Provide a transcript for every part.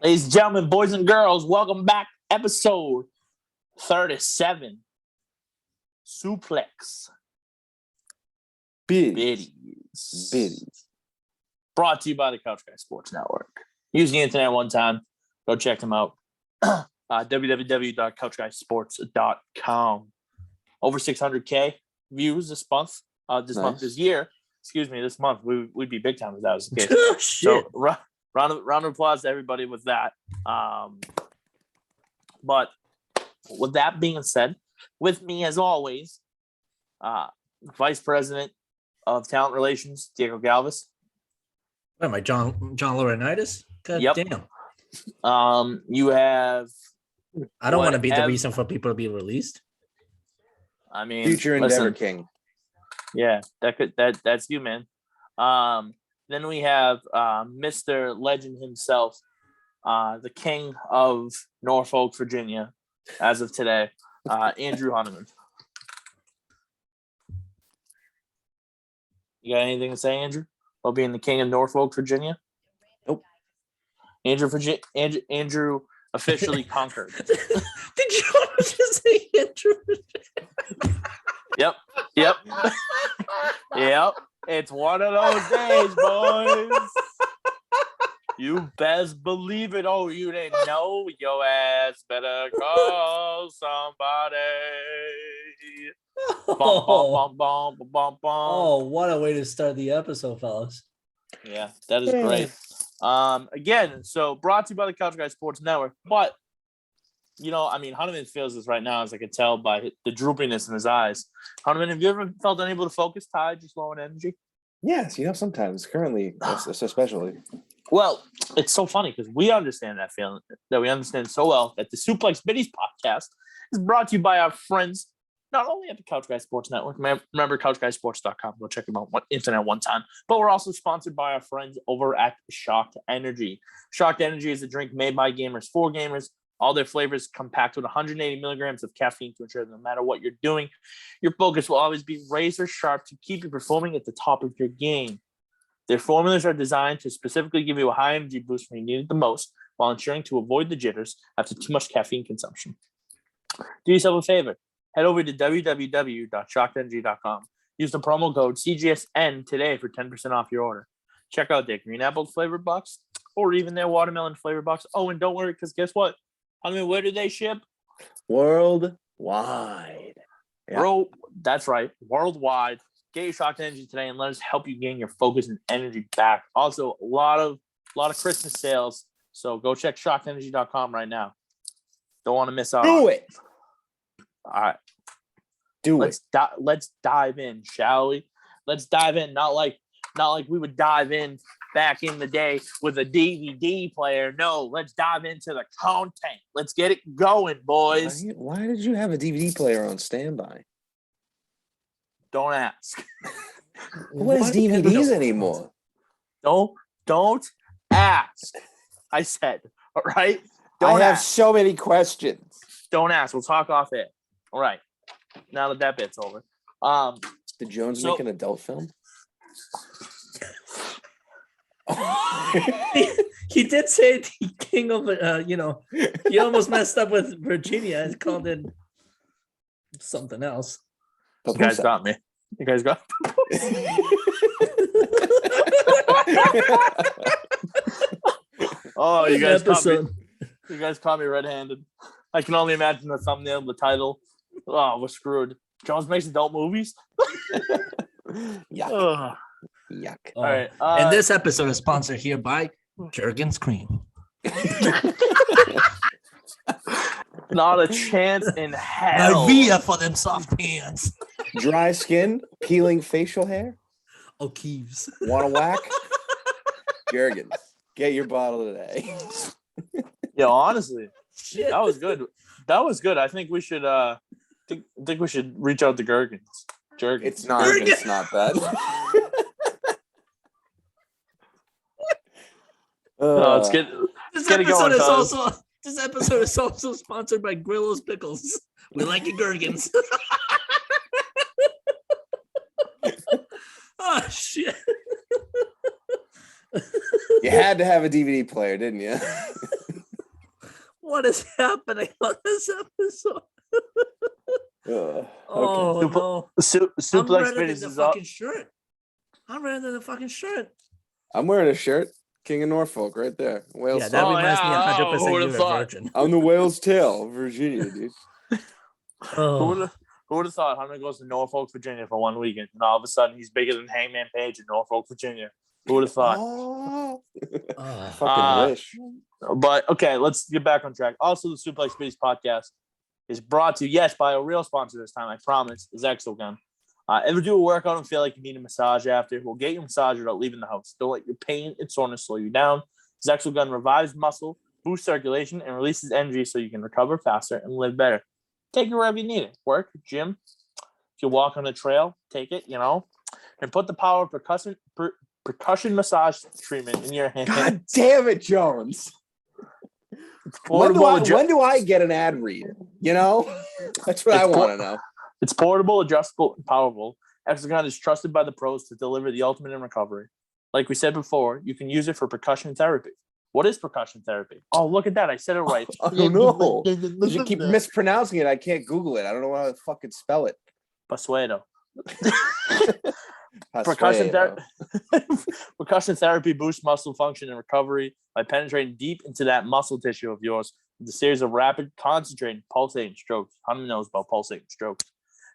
Ladies and gentlemen, boys and girls, welcome back. Episode 37. Suplex Biddies. Brought to you by the Couch Guy Sports Network. Use the internet one time. Go check them out. www.couchguysports.com. Over 600K views this month. This year. Excuse me, this month. We'd be big time if that was the case. So round of applause to everybody with that. But with that being said, with me as always, Vice President of Talent Relations, Diego Galvis. What am I, John Laurinaitis? God damn. You have. I don't want to be the reason for people to be released. I mean, future Endeavor King. Yeah, that's you, man. Then we have Mr. Legend himself, the King of Norfolk, Virginia, as of today, Andrew Hunneman. You got anything to say, Andrew, about being the King of Norfolk, Virginia? Nope. Andrew officially conquered. Did you want to just say Andrew? Yep. Yep. It's one of those days, boys. You best believe it. Oh, you didn't know? Your ass better call somebody. Oh, what a way to start the episode, fellas. Yeah, that is great. Again, so brought to you by the Couch Guy Sports Network. But, Hunneman feels this right now, as I can tell by the droopiness in his eyes. Hunneman, have you ever felt unable to focus, tired, just low in energy? Yes, sometimes, currently, especially. Well, it's so funny because we understand that feeling, that we understand so well, that the Suplex Biddies podcast is brought to you by our friends, not only at the Couch Guy Sports Network, remember couchguysports.com, go check them out on internet one time, but we're also sponsored by our friends over at Shocked Energy. Shocked Energy is a drink made by gamers for gamers. All their flavors come packed with 180 milligrams of caffeine to ensure that no matter what you're doing, your focus will always be razor sharp to keep you performing at the top of your game. Their formulas are designed to specifically give you a high energy boost when you need it the most, while ensuring to avoid the jitters after too much caffeine consumption. Do yourself a favor. Head over to www.shockedenergy.com. Use the promo code CGSN today for 10% off your order. Check out their green apple flavor box or even their watermelon flavor box. Oh, and don't worry, because guess what? Where do they ship? Worldwide. Yeah. Bro, that's right. Worldwide. Get your Shocked Energy today and let us help you gain your focus and energy back. Also, a lot of Christmas sales. So go check shockedenergy.com right now. Don't want to miss out. Do it. All right. Let's dive in, shall we? Let's dive in. Not like we would dive in back in the day with a DVD player. No, let's dive into the content. Let's get it going, boys. Why did you have a DVD player on standby? Don't ask. Who has DVDs anymore? Don't ask. I said, all right? I have so many questions. Don't ask. We'll talk off it. All right. Now that bit's over. Did Jones make an adult film? He did say the king of, he almost messed up with Virginia and called it something else. You guys got me. You guys got Oh, you guys caught me red-handed. I can only imagine the thumbnail, the title. Oh, we're screwed. Jones makes adult movies? Yuck. Yuck. All right. And this episode is sponsored here by Jergens Cream. Not a chance in hell. Via for them soft pants. Dry skin, peeling facial hair. O'Keefe's. Want to whack? Jergens. Get your bottle today. Yo, honestly, that was good. I think we should think we should reach out to Jergens. It's not that. Let's get it going. This episode is also sponsored by Grillo's Pickles. We like your Gherkins. Oh shit. You had to have a DVD player, didn't you? What is happening on this episode? Oh Okay. no! I'm Suplex redder than Biddies the is up. fucking shirt. I'm redder than the fucking shirt. I'm wearing a shirt. King of Norfolk, right there. Wales. Yeah, that tail. reminds me 100% who you're would've a thought? virgin. I'm the Wales tail, of Virginia, dude. Oh, Who would have thought Hunter goes to Norfolk, Virginia for 1 weekend, and all of a sudden he's bigger than Hangman Page in Norfolk, Virginia? Who would have thought? Oh, oh. fucking wish. But okay, let's get back on track. Also, the Suplex Biddies podcast is brought to you, yes, by a real sponsor this time, I promise, is Exogun. Ever do a workout and feel like you need a massage after? Well, get your massage without leaving the house. Don't let your pain and soreness slow you down. Exogun revives muscle, boosts circulation, and releases energy so you can recover faster and live better. Take it wherever you need it. Work, gym. If you walk on the trail, take it, and put the power of percussion massage treatment in your hand. God damn it, Jones. When do I get an ad read? That's what I want to know. It's portable, adjustable, and powerful. Exogun is trusted by the pros to deliver the ultimate in recovery. Like we said before, you can use it for percussion therapy. What is percussion therapy? Oh, look at that. I said it right. I don't know. You keep mispronouncing it. I can't Google it. I don't know how to fucking spell it. Pasuedo. Pasuedo. Percussion therapy boosts muscle function and recovery by penetrating deep into that muscle tissue of yours with a series of rapid, concentrated, pulsating strokes. Hunter knows about pulsating strokes.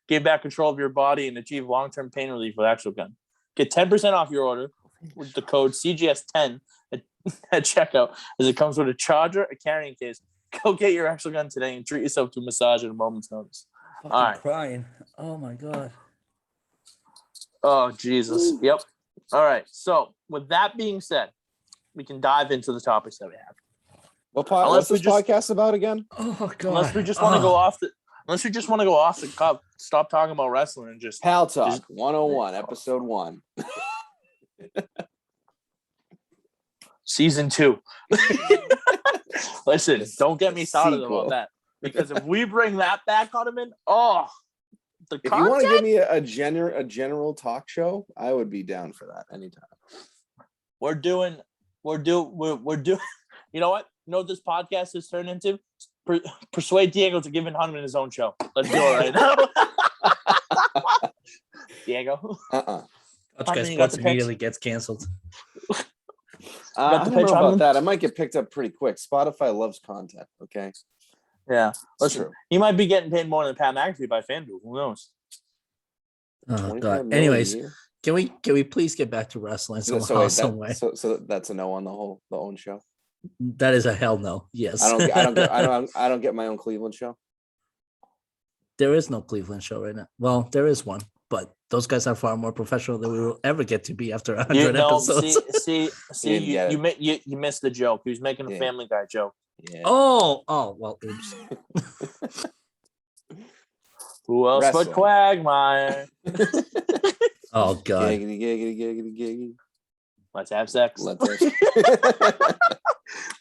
Gain back control of your body and achieve long-term pain relief with Exogun. Get 10% off your order with the code CGS10 at checkout, as it comes with a charger, a carrying case. Go get your Exogun today and treat yourself to a massage at a moment's notice. fucking All right. crying. Oh my god. Oh, Jesus. Ooh. Yep. All right. So with that being said, we can dive into the topics that we have. What's this podcast about again? Oh god. Unless we just want to go off the cup, stop talking about wrestling and just Pal Talk 101, episode 1. Season 2. Listen, don't get me started about that. Because if we bring that back on him if you want to give me a general talk show, I would be down for that anytime. We're doing you know what? You know what this podcast has turned into? Persuade Diego to give Hunneman his own show. Let's do it right now. Diego. Sports immediately gets canceled. I don't know about that. I might get picked up pretty quick. Spotify loves content. Okay. Yeah, that's true. He might be getting paid more than Pat McAfee by FanDuel. Who knows? Oh god. Anyways, can we please get back to wrestling somehow, some way? So that's a no on the own show. That is a hell no. Yes. I don't get my own Cleveland show. There is no Cleveland show right now. Well, there is one, but those guys are far more professional than we will ever get to be after 100 episodes. You missed the joke. He was making a Family Guy joke. Yeah. Oh, well, oops. Who else but Quagmire? Oh god. Giggity. Let's have sex.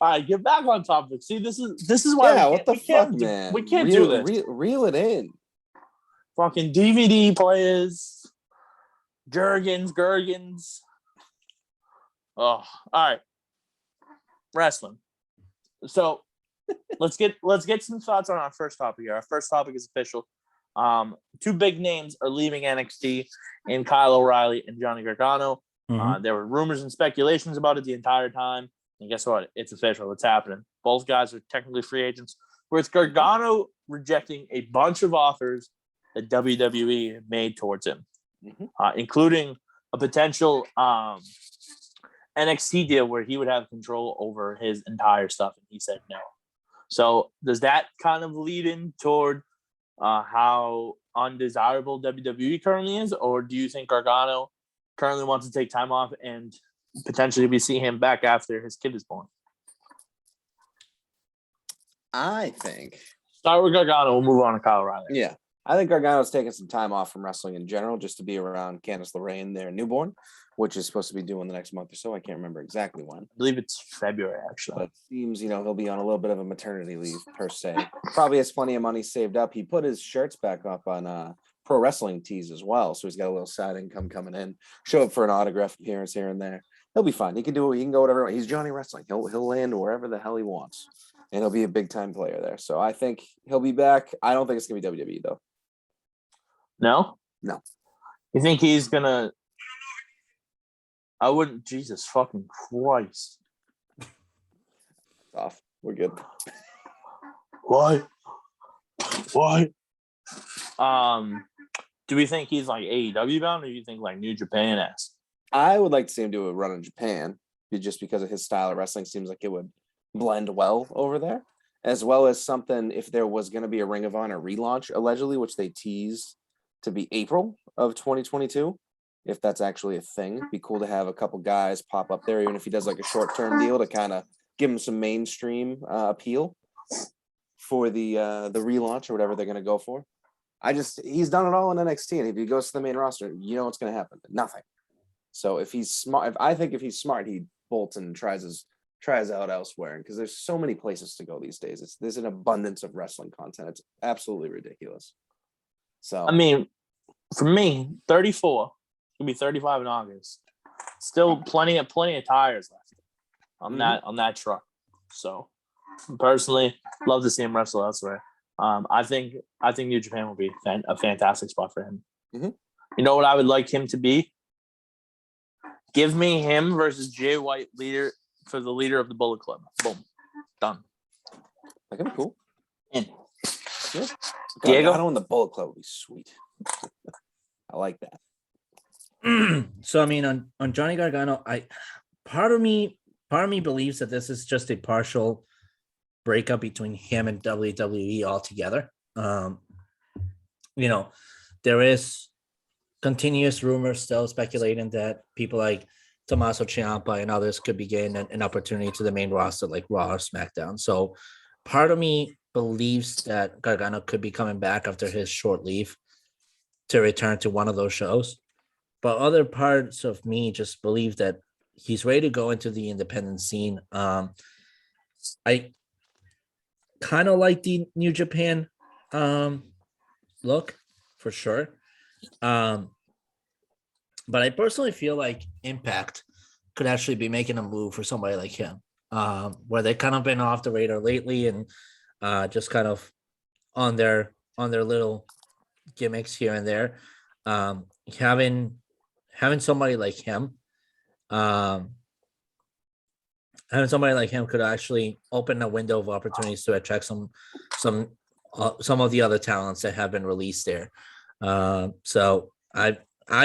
All right, get back on topic. See, this is why what the fuck, man? We can't do this. Reel it in. Fucking DVD players, Gurgans. Oh, all right. Wrestling. So let's get some thoughts on our first topic here. Our first topic is official. Two big names are leaving NXT in Kyle O'Reilly and Johnny Gargano. Mm-hmm. There were rumors and speculations about it the entire time. And guess what? It's official. It's happening. Both guys are technically free agents. With Gargano rejecting a bunch of offers that WWE made towards him, including a potential NXT deal where he would have control over his entire stuff. And he said no. So does that kind of lead in toward how undesirable WWE currently is? Or do you think Gargano currently wants to take time off and potentially we see him back after his kid is born? I think. Start with Gargano. We'll move on to Kyle O'Reilly. Yeah. I think Gargano's taking some time off from wrestling in general just to be around Candice LeRae, their newborn, which is supposed to be due in the next month or so. I can't remember exactly when. I believe it's February, actually. But it seems, he'll be on a little bit of a maternity leave, per se. Probably has plenty of money saved up. He put his shirts back up on Pro Wrestling Tees as well, so he's got a little side income coming in. Show up for an autograph appearance here and there. He'll be fine. He can do. He can go whatever. He's Johnny Wrestling. He'll land wherever the hell he wants, and he'll be a big time player there. So I think he'll be back. I don't think it's gonna be WWE though. No. No. You think he's gonna? I wouldn't. Jesus fucking Christ! Off. We're good. Why? Do we think he's like AEW bound, or do you think like New Japan-esque? I would like to see him do a run in Japan, just because of his style of wrestling. Seems like it would blend well over there, as well as something if there was going to be a Ring of Honor relaunch, allegedly, which they teased to be April of 2022. If that's actually a thing, it'd be cool to have a couple guys pop up there, even if he does like a short-term deal to kind of give him some mainstream appeal for the relaunch or whatever they're going to go for. He's done it all in NXT, and if he goes to the main roster, you know what's going to happen? Nothing. So if he's smart, if he's smart, he bolts and tries out elsewhere, because there's so many places to go these days. There's an abundance of wrestling content. It's absolutely ridiculous. So I mean, for me, 34, he'll be 35 in August. Still plenty of tires left on that truck. So personally, love to see him wrestle elsewhere. I think New Japan will be a fantastic spot for him. Mm-hmm. You know what I would like him to be? Give me him versus Jay White leader of the Bullet Club. Boom. Done. That could be cool. In. Yeah. Diego? Gargano in the Bullet Club would be sweet. I like that. So I mean, on Johnny Gargano, part of me believes that this is just a partial breakup between him and WWE altogether. There is continuous rumors still speculating that people like Tommaso Ciampa and others could be getting an opportunity to the main roster like Raw or SmackDown. So part of me believes that Gargano could be coming back after his short leave to return to one of those shows. But other parts of me just believe that he's ready to go into the independent scene. I kind of like the New Japan look for sure. But I personally feel like Impact could actually be making a move for somebody like him, where they've kind of been off the radar lately and just kind of on their little gimmicks here and there. Having somebody like him, could actually open a window of opportunities to attract some of the other talents that have been released there. So I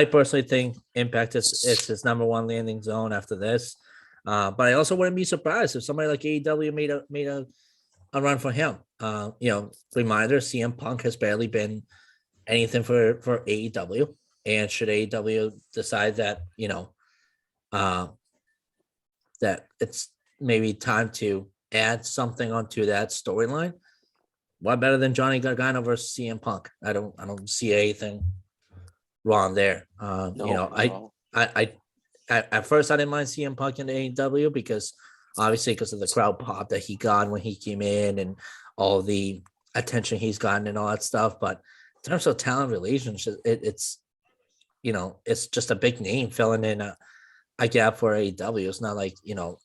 personally think Impact is his number one landing zone after this. But I also wouldn't be surprised if somebody like AEW made a run for him. Reminder, CM Punk has barely been anything for AEW. And should AEW decide that, that it's maybe time to add something onto that storyline, what better than Johnny Gargano versus CM Punk? I don't see anything wrong there. I at first I didn't mind CM Punk in AEW because of the crowd pop that he got when he came in and all the attention he's gotten and all that stuff. But in terms of talent relations, it's just a big name filling in a gap for AEW. It's not like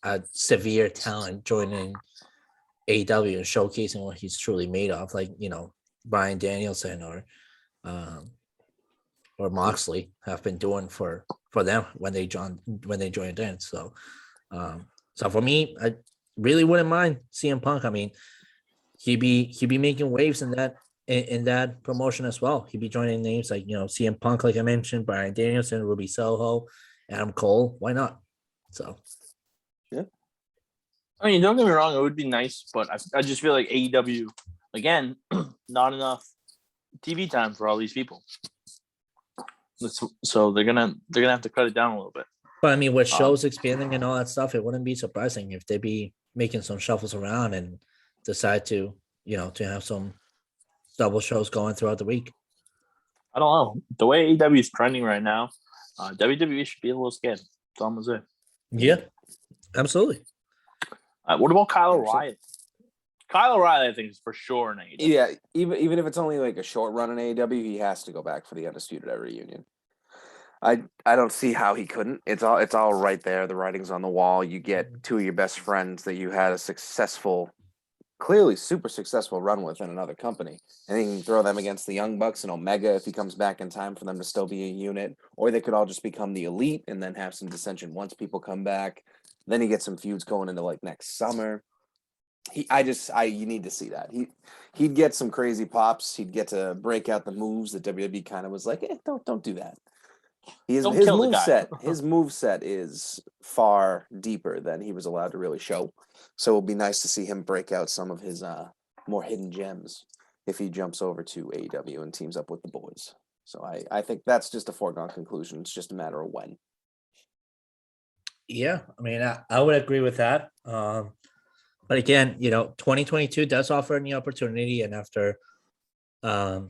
a severe talent joining AEW and showcasing what he's truly made of, like Bryan Danielson or Moxley have been doing for them when they joined in. So for me, I really wouldn't mind CM Punk. I mean, he'd be making waves in that promotion as well. He'd be joining names like CM Punk, like I mentioned, Bryan Danielson, Ruby Soho, Adam Cole. Why not? So yeah. I mean, don't get me wrong, it would be nice, but I just feel like AEW, again, not enough TV time for all these people. So they're gonna have to cut it down a little bit. But I mean, with shows expanding and all that stuff, it wouldn't be surprising if they'd be making some shuffles around and decide to have some double shows going throughout the week. I don't know. The way AEW is trending right now, WWE should be a little scared. That's all I'm gonna say. Yeah, absolutely. What about Kyle O'Reilly? Kyle O'Reilly, I think, is for sure in AEW. Yeah, even if it's only like a short run in AEW, he has to go back for the Undisputed Era reunion. I don't see how he couldn't. It's all right there. The writing's on the wall. You get two of your best friends that you had a successful, clearly super successful run with in another company, and he can throw them against the Young Bucks and Omega if he comes back in time for them to still be a unit, or they could all just become the Elite and then have some dissension once people come back. Then you get some feuds going into like next summer. You need to see that. He'd get some crazy pops. He'd get to break out the moves that WWE kind of was like, don't do that. His move set is far deeper than he was allowed to really show. So it'll be nice to see him break out some of his more hidden gems if he jumps over to AEW and teams up with the boys. So I think that's just a foregone conclusion. It's just a matter of when. Yeah, I mean, I would agree with that. But again, 2022 does offer any opportunity, and after the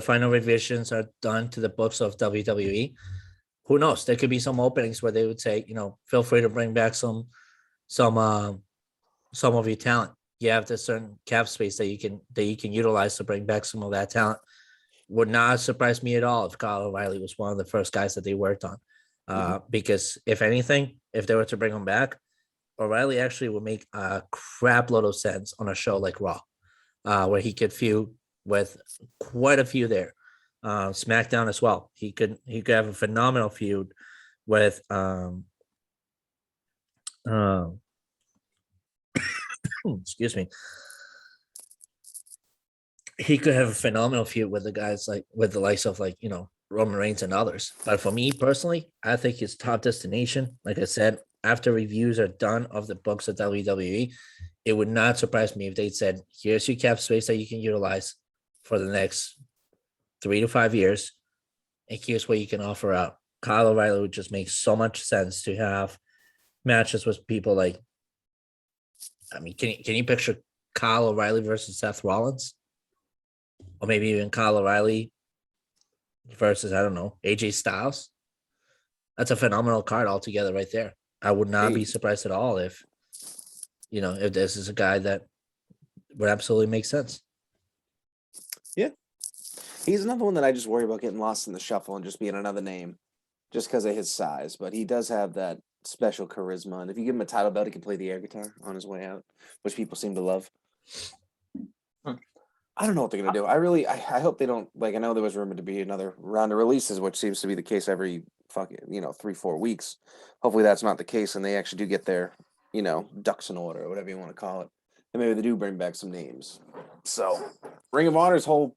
final revisions are done to the books of WWE, who knows? There could be some openings where they would say, feel free to bring back some of your talent. You have this certain cap space that you can utilize to bring back some of that talent. Would not surprise me at all if Kyle O'Reilly was one of the first guys that they worked on. Because if anything, if they were to bring him back, O'Reilly actually would make a crap load of sense on a show like Raw, where he could feud with quite a few there. SmackDown as well. He could have a phenomenal feud with excuse me. He could have a phenomenal feud with the guys with the likes of Roman Reigns and others. But for me personally, I think his top destination, like I said, after reviews are done of the books of WWE, it would not surprise me if they said, here's your cap space that you can utilize for the next 3 to 5 years, and here's what you can offer out. Kyle O'Reilly would just make so much sense to have matches with people like, I mean, can you picture Kyle O'Reilly versus Seth Rollins? Or maybe even Kyle O'Reilly versus, I don't know, AJ Styles? That's a phenomenal card altogether right there. I would not be surprised at all if this is a guy that would absolutely make sense. Yeah. He's another one that I just worry about getting lost in the shuffle and just being another name just because of his size. But he does have that special charisma. And if you give him a title belt, he can play the air guitar on his way out, which people seem to love. I don't know what they're going to do. I hope they don't, I know there was rumored to be another round of releases, which seems to be the case every 3-4 weeks. Hopefully that's not the case and they actually do get their, ducks in order or whatever you want to call it. And maybe they do bring back some names. So Ring of Honor's whole,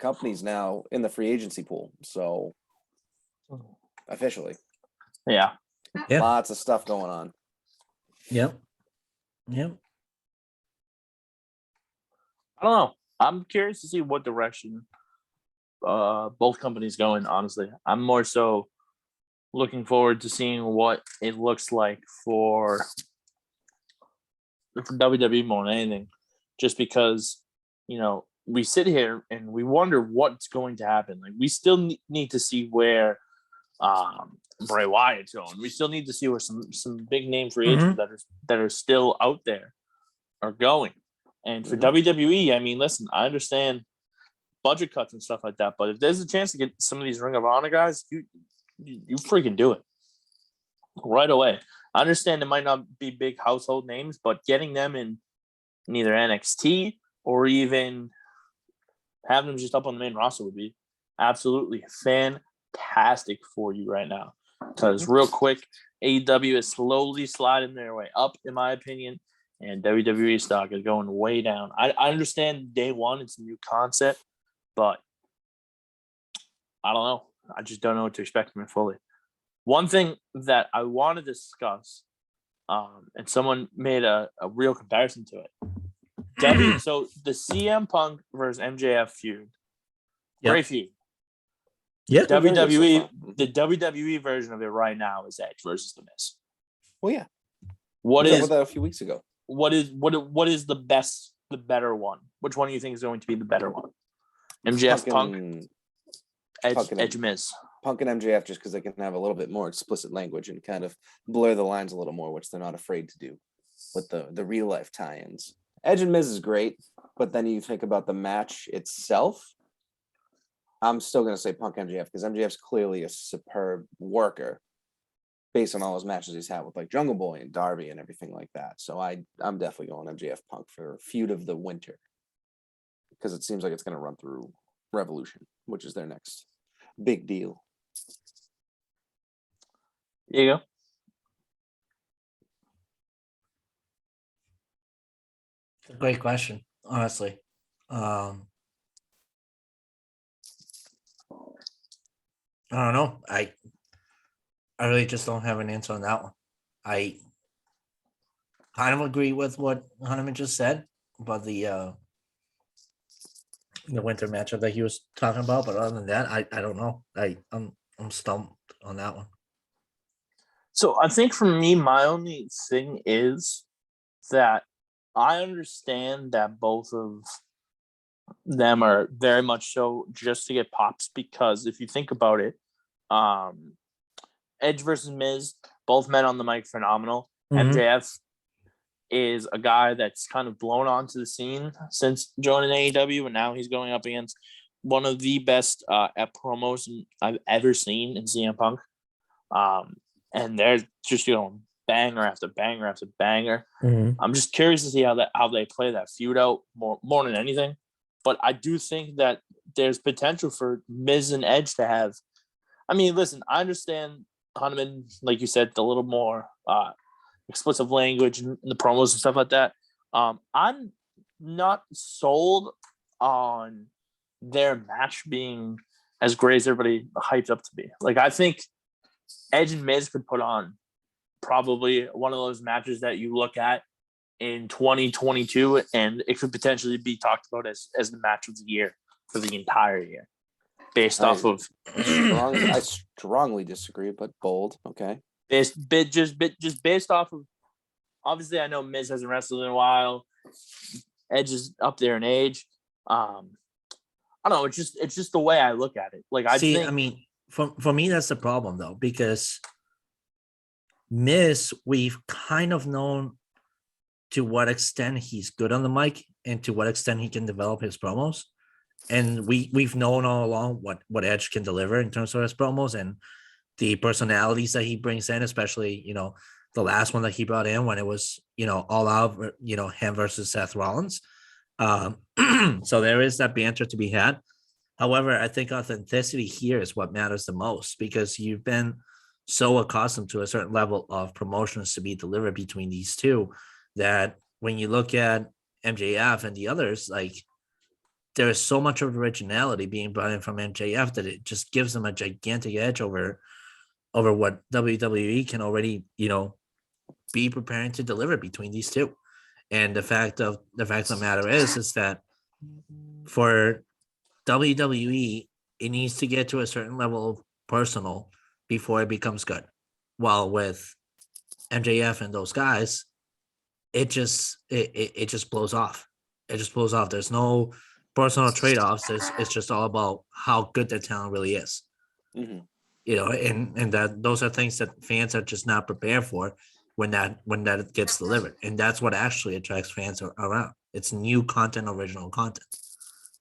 company's now in the free agency pool. So officially. Yeah. Lots of stuff going on. Yep. I don't know. I'm curious to see what direction both companies go in, honestly. I'm more so looking forward to seeing what it looks like for WWE more than anything. Just because, we sit here and we wonder what's going to happen. Like, we still need to see where Bray Wyatt's going. We still need to see where some big name free agents that are still out there are going. And for WWE, I mean, listen, I understand budget cuts and stuff like that, but if there's a chance to get some of these Ring of Honor guys, you freaking do it right away. I understand it might not be big household names, but getting them in either NXT or even having them just up on the main roster would be absolutely fantastic for you right now. Because real quick, AEW is slowly sliding their way up, in my opinion. And WWE stock is going way down. I understand day one, it's a new concept, but I don't know. I just don't know what to expect from it fully. One thing that I want to discuss, and someone made a real comparison to it. So the CM Punk versus MJF feud, great feud. Yeah. WWE, the WWE version of it right now is Edge versus The Miz. Well, yeah. What we is talked about that a few weeks ago? What is the better one? Which one do you think is going to be the better one? MJF Punk, Edge Miz. Punk and MJF, just because they can have a little bit more explicit language and kind of blur the lines a little more, which they're not afraid to do with the real life tie-ins. Edge and Miz is great, but then you think about the match itself. I'm still going to say Punk MJF because MJF's clearly a superb worker based on all those matches he's had with like Jungle Boy and Darby and everything like that. So I'm definitely going MJF Punk for feud of the winter because it seems like it's going to run through Revolution, which is their next big deal. There you go. Great question, honestly. I don't know. I really just don't have an answer on that one. I kind of agree with what Hunneman just said about the winter matchup that he was talking about, but other than that, I don't know. I'm stumped on that one. So I think for me, my only thing is that I understand that both of them are very much so just to get pops, because if you think about it, Edge versus Miz, both men on the mic, phenomenal. Mhm. MJF is a guy that's kind of blown onto the scene since joining AEW, and now he's going up against one of the best promos I've ever seen in CM Punk. And they're just going banger after banger after banger. Mhm. I'm just curious to see how they play that feud out more than anything. But I do think that there's potential for Miz and Edge to have. I mean, listen, I understand Hunneman, like you said, the little more explicit language and the promos and stuff like that. I'm not sold on their match being as great as everybody hyped up to be. Like, I think Edge and Miz could put on probably one of those matches that you look at in 2022, and it could potentially be talked about as the match of the year for the entire year, based off of I strongly disagree, but bold. Okay. based off of, obviously I know Miz hasn't wrestled in a while. Edge is up there in age. I don't know. It's just the way I look at it. Like, I mean, for me, that's the problem though, because Miz, we've kind of known to what extent he's good on the mic and to what extent he can develop his promos. And we've known all along what Edge can deliver in terms of his promos and the personalities that he brings in, especially, the last one that he brought in when it was, all out, him versus Seth Rollins. So there is that banter to be had. However, I think authenticity here is what matters the most, because you've been so accustomed to a certain level of promotions to be delivered between these two that when you look at MJF and the others, like, there is so much of originality being brought in from MJF that it just gives them a gigantic edge over what WWE can already, be preparing to deliver between these two. And the fact of the matter is that for WWE, it needs to get to a certain level of personal before it becomes good. While with MJF and those guys, it just blows off. It just blows off. There's no personal trade-offs. It's just all about how good their talent really is. Mm-hmm. And that those are things that fans are just not prepared for when that gets delivered. And that's what actually attracts fans around. It's new content, original content.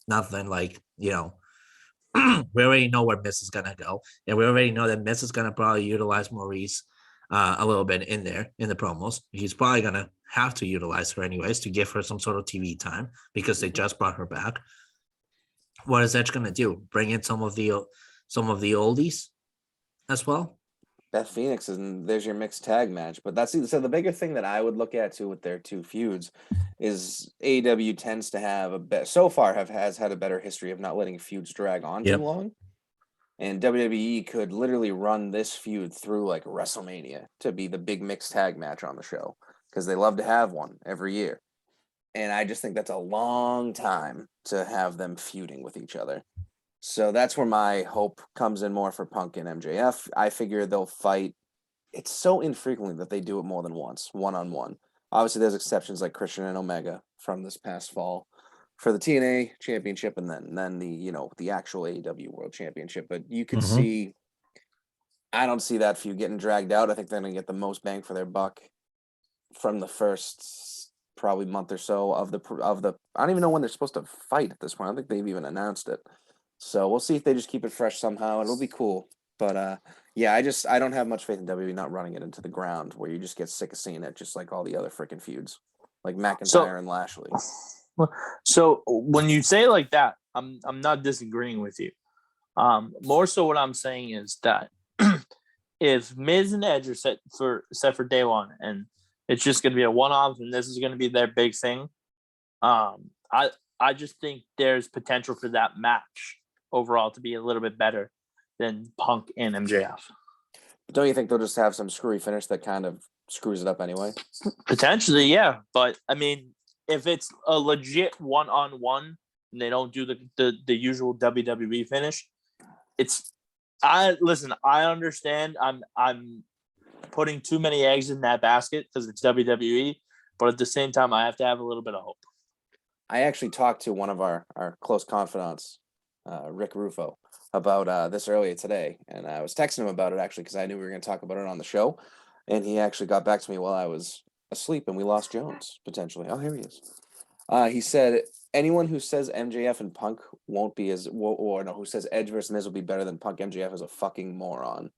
Nothing like, we already know where Miz is gonna go, and we already know that Miz is gonna probably utilize Maurice a little bit in there in the promos. He's probably gonna have to utilize her anyways to give her some sort of TV time because they just brought her back. What is Edge gonna do? Bring in some of the oldies as well? Beth Phoenix, and there's your mixed tag match. But so the bigger thing that I would look at too with their two feuds is AEW tends to have has had a better history of not letting feuds drag on too long. And WWE could literally run this feud through like WrestleMania to be the big mixed tag match on the show, because they love to have one every year. And I just think that's a long time to have them feuding with each other. So that's where my hope comes in more for Punk and MJF. I figure they'll fight. It's so infrequently that they do it more than once, one-on-one. Obviously, there's exceptions like Christian and Omega from this past fall for the TNA Championship, and then the actual AEW World Championship. But you could see, I don't see that feud getting dragged out. I think they're going to get the most bang for their buck from the first probably month or so of the. I don't even know when they're supposed to fight at this point. I don't think they've even announced it. So we'll see if they just keep it fresh somehow. It'll be cool. But yeah, I don't have much faith in WWE not running it into the ground where you just get sick of seeing it, just like all the other freaking feuds, like McIntyre and Lashley. So when you say like that, I'm not disagreeing with you. More so what I'm saying is that if Miz and Edge are set for day one and it's just going to be a one-off and this is going to be their big thing, I just think there's potential for that match overall to be a little bit better than Punk and MJF. But don't you think they'll just have some screwy finish that kind of screws it up anyway? Potentially, yeah. But I mean, if it's a legit one-on-one and they don't do the usual WWE finish, I understand I'm putting too many eggs in that basket because it's WWE, but at the same time I have to have a little bit of hope. I actually talked to one of our close confidants, Rick Rufo, about this earlier today, and I was texting him about it actually because I knew we were going to talk about it on the show, and he actually got back to me while I was asleep and we lost Jones potentially. Oh, here he is. He said anyone who says MJF and Punk won't be who says Edge versus Miz will be better than Punk MJF is a fucking moron.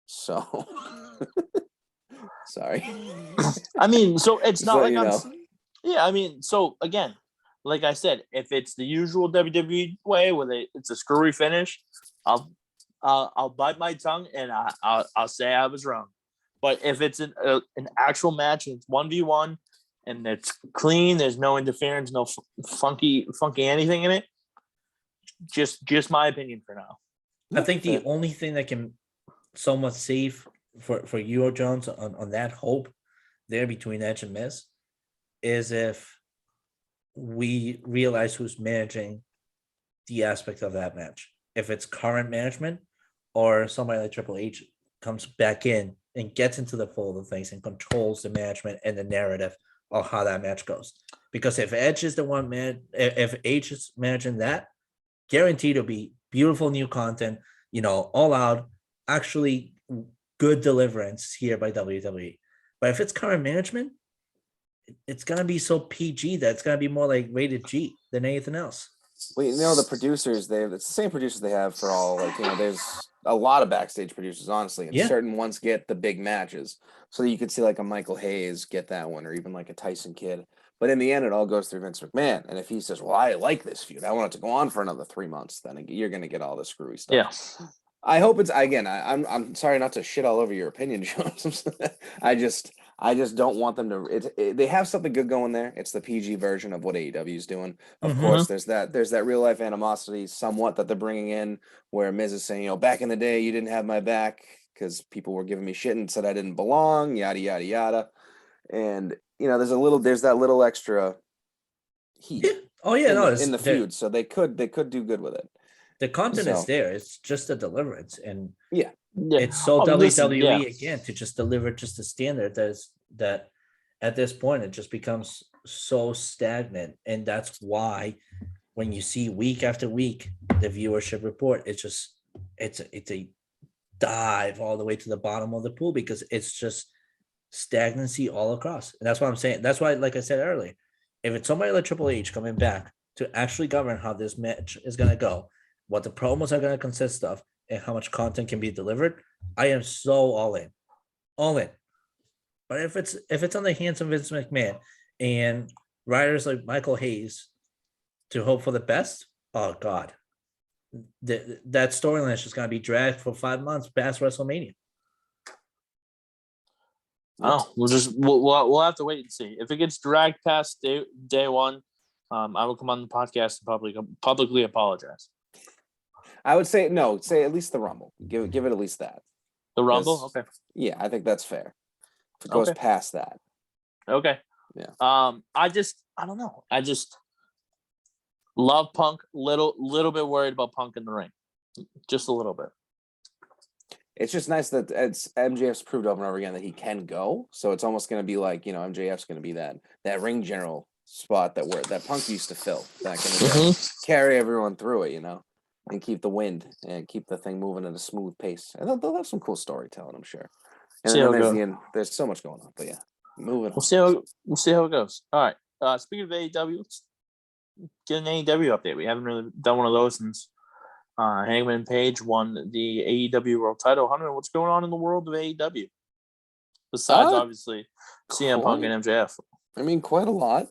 So sorry. I mean, so it's not like Yeah, I mean, so again, like I said, if it's the usual WWE way where it's a screwy finish, I'll bite my tongue and I'll say I was wrong. But if it's an actual match and it's 1v1 and it's clean, there's no interference, no funky anything in it. Just my opinion for now. I think the only thing that can somewhat save for you, Jones, on that hope there between Edge and Miz is if we realize who's managing the aspect of that match. If it's current management or somebody like Triple H comes back in and gets into the fold of things and controls the management and the narrative of how that match goes. Because if Edge is the one if H is managing that, guaranteed it'll be beautiful new content, all out, actually good deliverance here by WWE. But if it's current management, it's going to be so PG that it's going to be more like rated G than anything else. Well, the producers, it's the same producers they have for all, there's a lot of backstage producers, honestly, and certain ones get the big matches. So you could see like a Michael Hayes get that one, or even like a Tyson Kidd. But in the end, it all goes through Vince McMahon. And if he says, well, I like this feud, I want it to go on for another 3 months, then you're going to get all the screwy stuff. Yeah. I hope it's, again, I'm sorry not to shit all over your opinion, Jones. I just don't want them to. They have something good going there. It's the PG version of what AEW is doing. Of course, there's that real life animosity somewhat that they're bringing in, where Miz is saying, back in the day, you didn't have my back because people were giving me shit and said I didn't belong, yada yada yada. And there's that little extra heat. Yeah. Oh yeah, in the feud, so they could do good with it. The content is there. It's just a deliverance, and yeah. It's so WWE again to just deliver just a standard that at this point it just becomes so stagnant, and that's why when you see week after week the viewership report, it's a dive all the way to the bottom of the pool because it's just stagnancy all across, and that's what I'm saying. That's why, like I said earlier, if it's somebody like Triple H coming back to actually govern how this match is going to go, what the promos are going to consist of, and how much content can be delivered, I am so all in. But if it's on the hands of Vince McMahon and writers like Michael Hayes to hope for the best, oh God, that storyline is just going to be dragged for 5 months past WrestleMania. Oh, we'll have to wait and see if it gets dragged past day one. I will come on the podcast and publicly apologize. I would say no. Say at least the Rumble. Give it at least that. The Rumble, okay. Yeah, I think that's fair. If it goes past that, okay. Yeah. I don't know. I just love Punk. Little bit worried about Punk in the ring, just a little bit. It's just nice that MJF's proved over and over again that he can go. So it's almost going to be like MJF's going to be that ring general spot that Punk used to fill back in the day. Carry everyone through it, and keep the wind and keep the thing moving at a smooth pace. And they'll have some cool storytelling, I'm sure. And then there's so much going on. But yeah, moving on. We'll see how it goes. All right. Speaking of AEW, let's get an AEW update. We haven't really done one of those since Hangman Page won the AEW World Title. Hunter, what's going on in the world of AEW? Besides, obviously, CM Punk and MJF. I mean, quite a lot.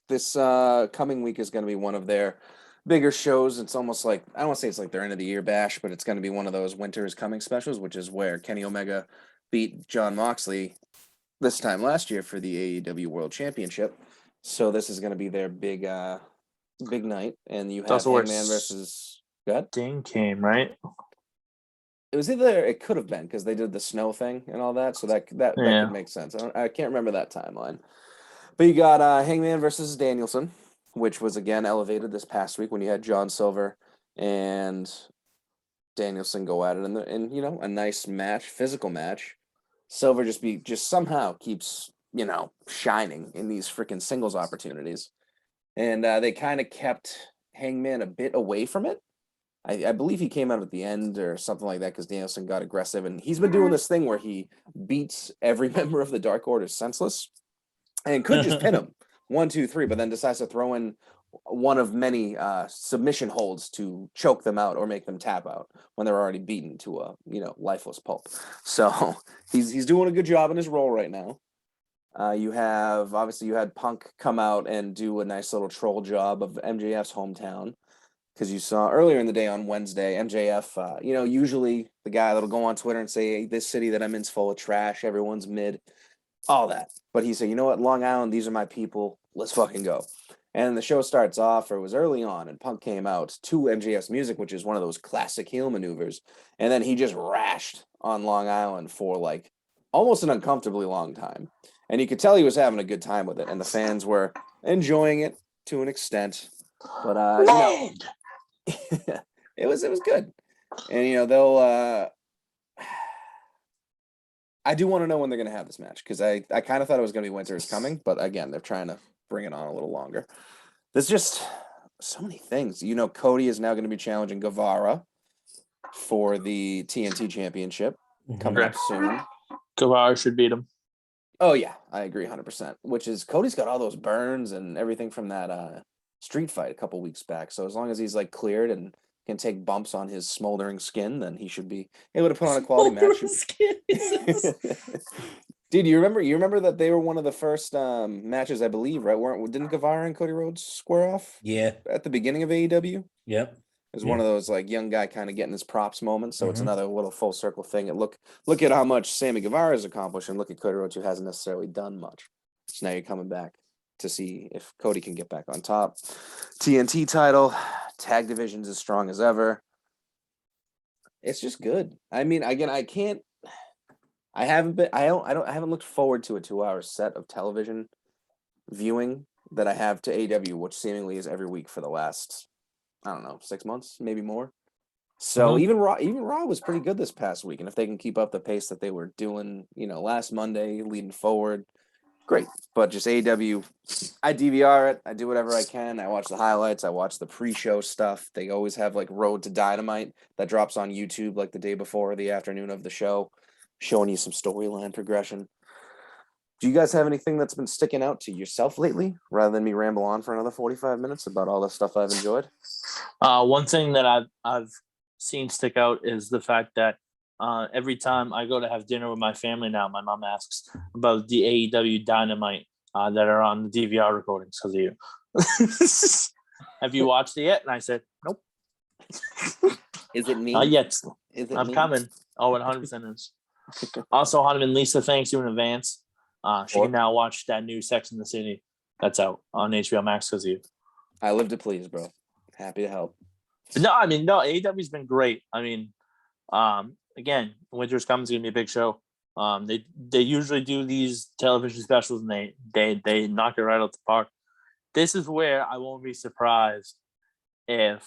This coming week is going to be one of their bigger shows. It's almost like, I don't want to say it's like their end of the year bash, but it's going to be one of those winter is coming specials, which is where Kenny Omega beat Jon Moxley this time last year for the AEW World Championship. So this is going to be their big night. And you have Hangman versus... Good. Ding came, right? It was either, it could have been because they did the snow thing and all that. So that could make sense. I can't remember that timeline. But you got Hangman versus Danielson, which was again elevated this past week when you had John Silver and Danielson go at it in you know, a nice match, physical match. Silver just somehow keeps, you know, shining in these freaking singles opportunities. And they kind of kept Hangman a bit away from it. I believe he came out at the end or something like that because Danielson got aggressive. And he's been doing this thing where he beats every member of the Dark Order senseless and could just pin him 1, 2, 3, but then decides to throw in one of many submission holds to choke them out or make them tap out when they're already beaten to a, you know, lifeless pulp. So he's doing a good job in his role right now. You had Punk come out and do a nice little troll job of MJF's hometown. Because you saw earlier in the day on Wednesday, MJF, you know, usually the guy that'll go on Twitter and say, hey, this city that I'm in's full of trash, everyone's mid, all that. But he said, you know what, Long Island, these are my people, let's fucking go. And the show starts off, or it was early on, and Punk came out to MJF's music, which is one of those classic heel maneuvers. And then he just rashed on Long Island for like almost an uncomfortably long time. And you could tell he was having a good time with it. And the fans were enjoying it to an extent. But, you know, it was good. And, you know, they'll, I do want to know when they're going to have this match because I kind of thought it was going to be Winter is Coming, but again, they're trying to bring it on a little longer. There's just so many things. You know, Cody is now going to be challenging Guevara for the TNT Championship coming up soon. Guevara should beat him. Oh, yeah, I agree 100%, which is Cody's got all those burns and everything from that street fight a couple weeks back. So as long as he's like cleared and can take bumps on his smoldering skin, then he should be able to put on a quality match. Dude, you remember that they were one of the first matches, I believe, right? Didn't Guevara and Cody Rhodes square off? Yeah. At the beginning of AEW? Yep. It was one of those like young guy kind of getting his props moments. So it's another little full circle thing. And look at how much Sammy Guevara has accomplished, and look at Cody Rhodes, who hasn't necessarily done much. So now you're coming back to see if Cody can get back on top. TNT title, tag division's as strong as ever. It's just good. I mean, again, I haven't looked forward to a 2-hour set of television viewing that I have to AEW, which seemingly is every week for the last, I don't know, 6 months, maybe more. So even Raw was pretty good this past week. And if they can keep up the pace that they were doing, you know, last Monday leading forward, great. But just AEW, I DVR it. I do whatever I can. I watch the highlights. I watch the pre-show stuff. They always have like Road to Dynamite that drops on YouTube like the day before or the afternoon of the show, showing you some storyline progression. Do you guys have anything that's been sticking out to yourself lately, rather than me ramble on for another 45 minutes about all the stuff I've enjoyed? One thing that I've seen stick out is the fact that every time I go to have dinner with my family now, my mom asks about the AEW Dynamite that are on the DVR recordings because of you. Have you watched it yet? And I said, nope. Is it me? Not yet. I'm coming. Oh, it 100% is. Also, Hunneman, Lisa, thanks you in advance. She can now watch that new Sex in the City that's out on HBO Max because of you. I live to please, bro. Happy to help. But no, I mean, AEW's been great. I mean, again, Winter's Coming is going to be a big show. They usually do these television specials and they knock it right out the park. This is where I won't be surprised if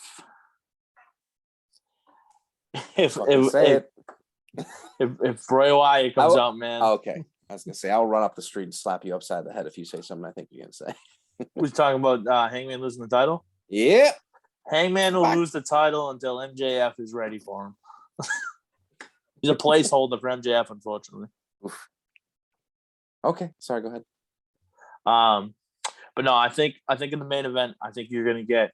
Bray Wyatt comes out, man. Okay. I was going to say, I'll run up the street and slap you upside the head if you say something I think you're going to say. We're talking about Hangman losing the title? Yeah. Hangman will lose the title until MJF is ready for him. He's a placeholder for MJF, unfortunately. Oof. Okay. Sorry, go ahead. But no, I think in the main event, I think you're going to get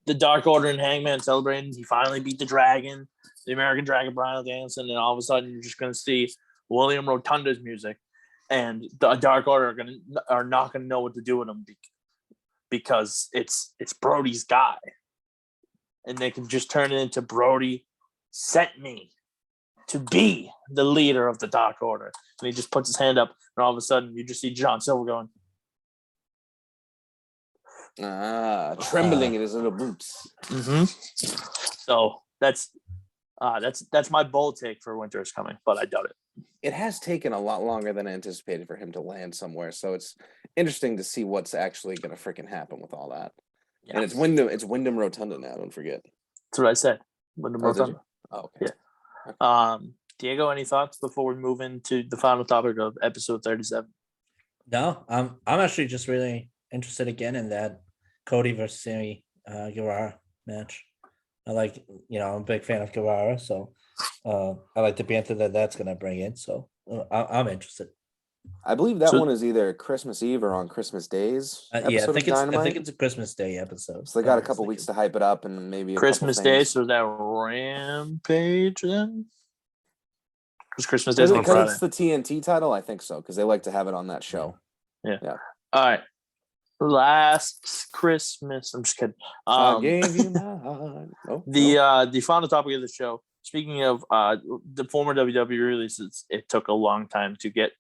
the Dark Order and Hangman celebrating. He finally beat the Dragon, the American Dragon, Brian Danielson, and all of a sudden you're just going to see William Rotunda's music, and the Dark Order are not going to know what to do with him because it's Brody's guy, and they can just turn it into Brody sent me to be the leader of the Dark Order, and he just puts his hand up, and all of a sudden you just see John Silver going. Trembling in his little boots. Mm-hmm. So that's my bold take for winter is coming, but I doubt it. It has taken a lot longer than anticipated for him to land somewhere, so it's interesting to see what's actually going to freaking happen with all that. Yeah. And it's Wyndham Rotunda now. Don't forget. That's what I said. Wyndham Rotunda. Oh, okay. Yeah. Diego, any thoughts before we move into the final topic of episode 37? No, I'm actually just really interested again in that Cody versus Sammy Guevara match. I'm a big fan of Guevara, so I like the banter that's going to bring in. So I'm interested. I believe that one is either Christmas Eve or on Christmas Days. I think it's a Christmas Day episode. So they got a couple weeks to hype it up and maybe Christmas Day. So that Rampage then. Because Christmas Day is on Friday. It's the TNT title, I think so, because they like to have it on that show. Yeah. All right. Last Christmas, I'm just kidding. I gave you my heart. The final topic of the show. Speaking of the former WWE releases, it took a long time to get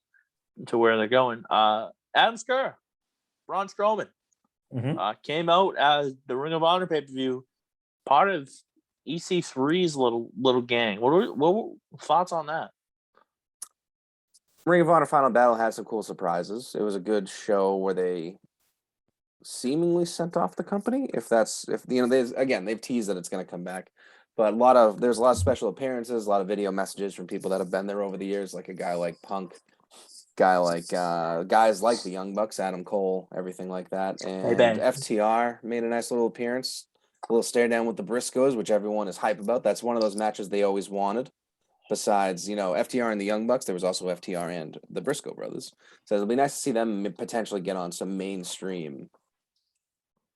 to where they're going. Adam Skerr, Braun Strowman, came out as the Ring of Honor pay-per-view, part of EC3's little gang. What were thoughts on that? Ring of Honor Final Battle had some cool surprises. It was a good show where they seemingly sent off the company. They've teased that it's going to come back, but there's a lot of special appearances, a lot of video messages from people that have been there over the years, like a guy like Punk, guys like the Young Bucks, Adam Cole, everything like that, and FTR made a nice little appearance, a little stare down with the Briscoes, which everyone is hype about. That's one of those matches they always wanted. Besides, FTR and the Young Bucks, there was also FTR and the Briscoe brothers. So it'll be nice to see them potentially get on some mainstream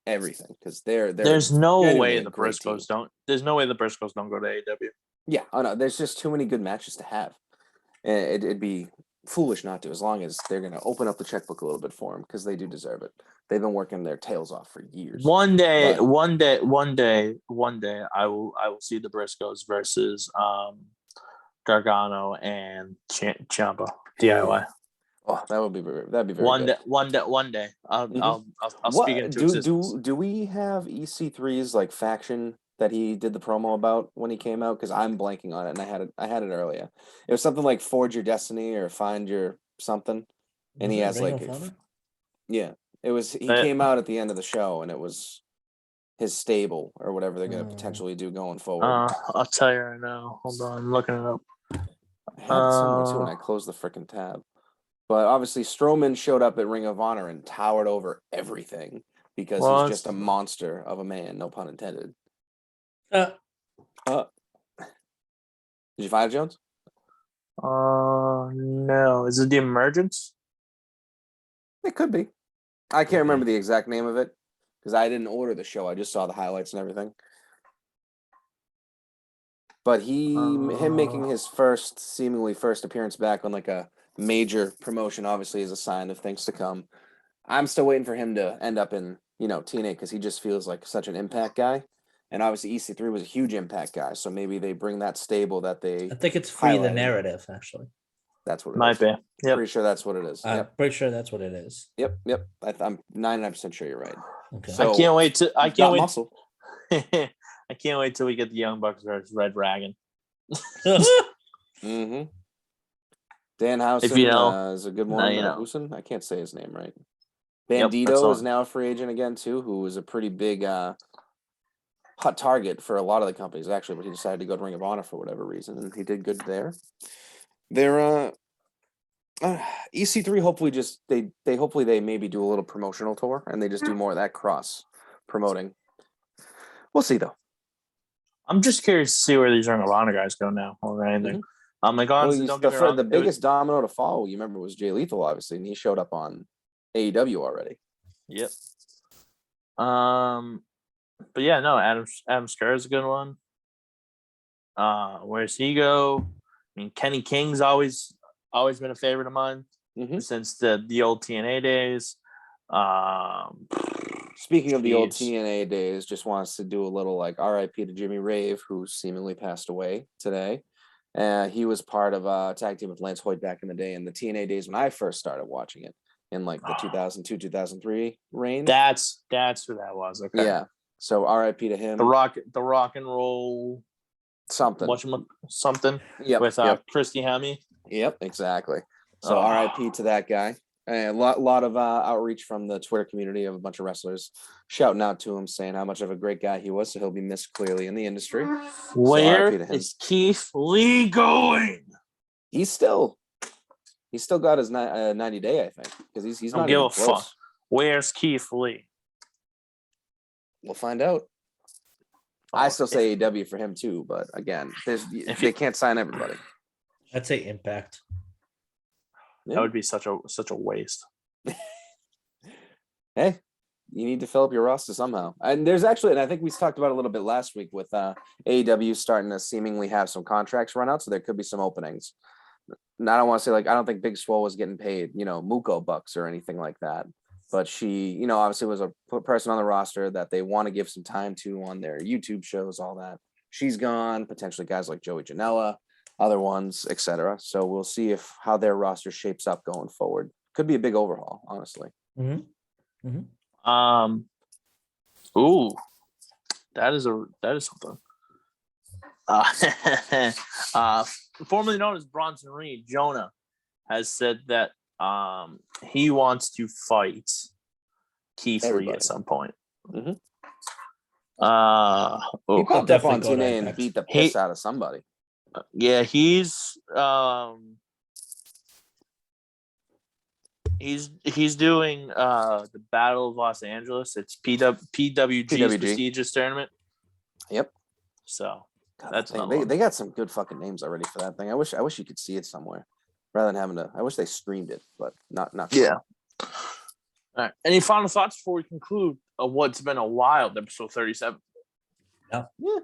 everything, because there's no way the Briscoes don't go to AEW. Yeah, no, there's just too many good matches to have. It'd be foolish not to, as long as they're going to open up the checkbook a little bit for them, because they do deserve it. They've been working their tails off for years. One day, I will see the Briscoes versus Gargano and Ciampa DIY. Oh, that'd be very one good. One day. I'll speak into existence. Do we have EC3's faction that he did the promo about when he came out? Because I'm blanking on it, and I had it earlier. It was something like Forge Your Destiny or Find Your something, and he has it was he came out at the end of the show, and it was his stable or whatever they're going to potentially do going forward. I'll tell you right now. Hold on, I'm looking it up. I had it somewhere too, and I closed the freaking tab. But obviously, Stroman showed up at Ring of Honor and towered over everything because he's just a monster of a man, no pun intended. Did you find it, Jones? No. Is it The Emergence? It could be. I can't remember the exact name of it because I didn't order the show. I just saw the highlights and everything. But him making his seemingly first appearance back on a major promotion, obviously, is a sign of things to come. I'm still waiting for him to end up in, TNA, because he just feels like such an Impact guy. And obviously EC3 was a huge Impact guy, so maybe they bring that stable that they... I think it's Free the Narrative, actually. That's what it Might is. Might be. Yep. Pretty sure that's what it is. I'm pretty sure that's what it is. Yep. I'm 99% sure you're right. Okay. So, I can't wait muscle. I can't wait till we get the Young Bucks versus Red Dragon. Mm-hmm. Dan Housen is a good one. Housen? I can't say his name right. Bandito is now a free agent again, too, who was a pretty big hot target for a lot of the companies, actually, but he decided to go to Ring of Honor for whatever reason, and he did good there. They're EC3 hopefully they maybe do a little promotional tour, and they just do more of that cross promoting. We'll see, though. I'm just curious to see where these Ring of Honor guys go now or anything. Honestly, the biggest domino to follow, you remember, was Jay Lethal, obviously, and he showed up on AEW already. Yep. But yeah, no, Adam Skerr is a good one. Where's he go? I mean, Kenny King's always been a favorite of mine since the old TNA days. Speaking of the old TNA days, just wants to do a little like RIP to Jimmy Rave, who seemingly passed away today. He was part of a tag team with Lance Hoyt back in the day in the TNA days when I first started watching it in like the 2002, 2003 range. That's who that was. Okay. Yeah. So RIP to him. The rock and roll something. Yep. With Christy Hemme. Yep, exactly. So RIP to that guy. A lot of outreach from the Twitter community of a bunch of wrestlers shouting out to him, saying how much of a great guy he was. So he'll be missed clearly in the industry. Where is Keith Lee going? He's still got his 90 day, I think, because he's not even close. Fuck. Where's Keith Lee? We'll find out. I still say AEW for him too, but again, they can't sign everybody. I'd say Impact. Yeah. That would be such a waste. Hey, you need to fill up your roster somehow. And there's actually, and I think we talked about it a little bit last week with AEW starting to seemingly have some contracts run out, so there could be some openings. And I don't want to say I don't think Big Swole was getting paid, Muko bucks or anything like that. But she, obviously was a person on the roster that they want to give some time to on their YouTube shows, all that. She's gone, potentially guys like Joey Janela, other ones, etc. So we'll see how their roster shapes up going forward. Could be a big overhaul, honestly. Mm-hmm. Mm-hmm. Ooh, that is something. Formerly known as Bronson Reed, Jonah has said that he wants to fight Keith Lee at some point. Mm-hmm. He popped up on TNA and beat the piss out of somebody. Yeah, he's doing the Battle of Los Angeles. It's PWG's prestigious tournament. Yep. So that's they got some good fucking names already for that thing. I wish you could see it somewhere rather than having to. I wish they streamed it, but not. Yeah. All right. Any final thoughts before we conclude what's been a wild episode 37? No. Yeah.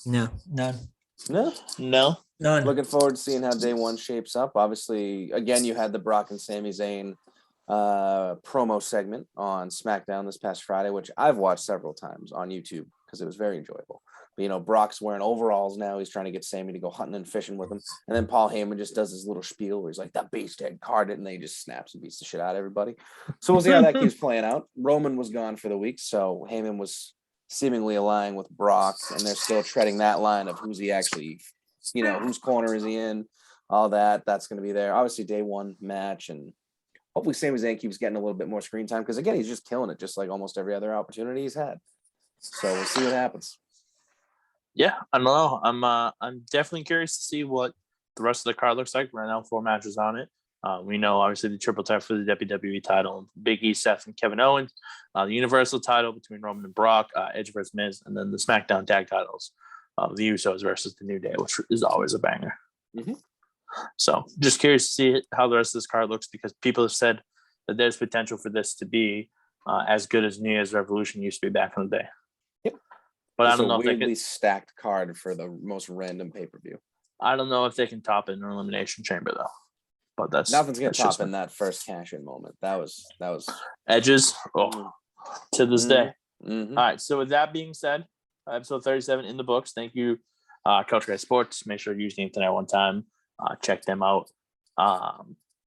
No. None. No. None. Looking forward to seeing how day one shapes up. Obviously, again, you had the Brock and Sami Zayn promo segment on SmackDown this past Friday, which I've watched several times on YouTube because it was very enjoyable. But, Brock's wearing overalls now. He's trying to get Sami to go hunting and fishing with him. And then Paul Heyman just does his little spiel where he's like, that beast head carded, and then he just snaps and beats the shit out of everybody. So we'll see how that keeps playing out. Roman was gone for the week, so Heyman was seemingly aligning with Brock, and they're still treading that line of who's he actually, whose corner is he in, all that. That's going to be there. Obviously, day one match, and hopefully Sami Zayn keeps getting a little bit more screen time because, again, he's just killing it, just like almost every other opportunity he's had. So we'll see what happens. Yeah, I don't know. I'm definitely curious to see what the rest of the card looks like. Right now, 4 matches on it. We know, obviously, the triple threat for the WWE title, Big E, Seth, and Kevin Owens. The Universal title between Roman and Brock, Edge versus Miz, and then the SmackDown tag titles, the Usos versus the New Day, which is always a banger. Mm-hmm. So just curious to see how the rest of this card looks because people have said that there's potential for this to be as good as New Year's Revolution used to be back in the day. Yep. But it's I don't know if they can stacked card for the most random pay-per-view. I don't know if they can top it in an Elimination Chamber though. But that's nothing's gonna top in that first cash-in moment. That was Edges to this day. Mm-hmm. All right. So with that being said, episode 37 in the books. Thank you, Coach Guy Sports. Make sure to use Nathan at one time. Check them out.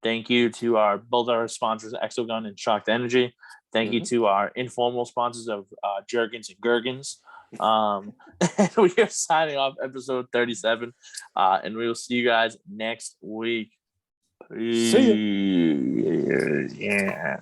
Thank you to both our sponsors, Exogun and Shocked Energy. Thank you to our informal sponsors of Jergens and Gurgens. And we are signing off episode 37. And we will see you guys next week. See you. Yeah.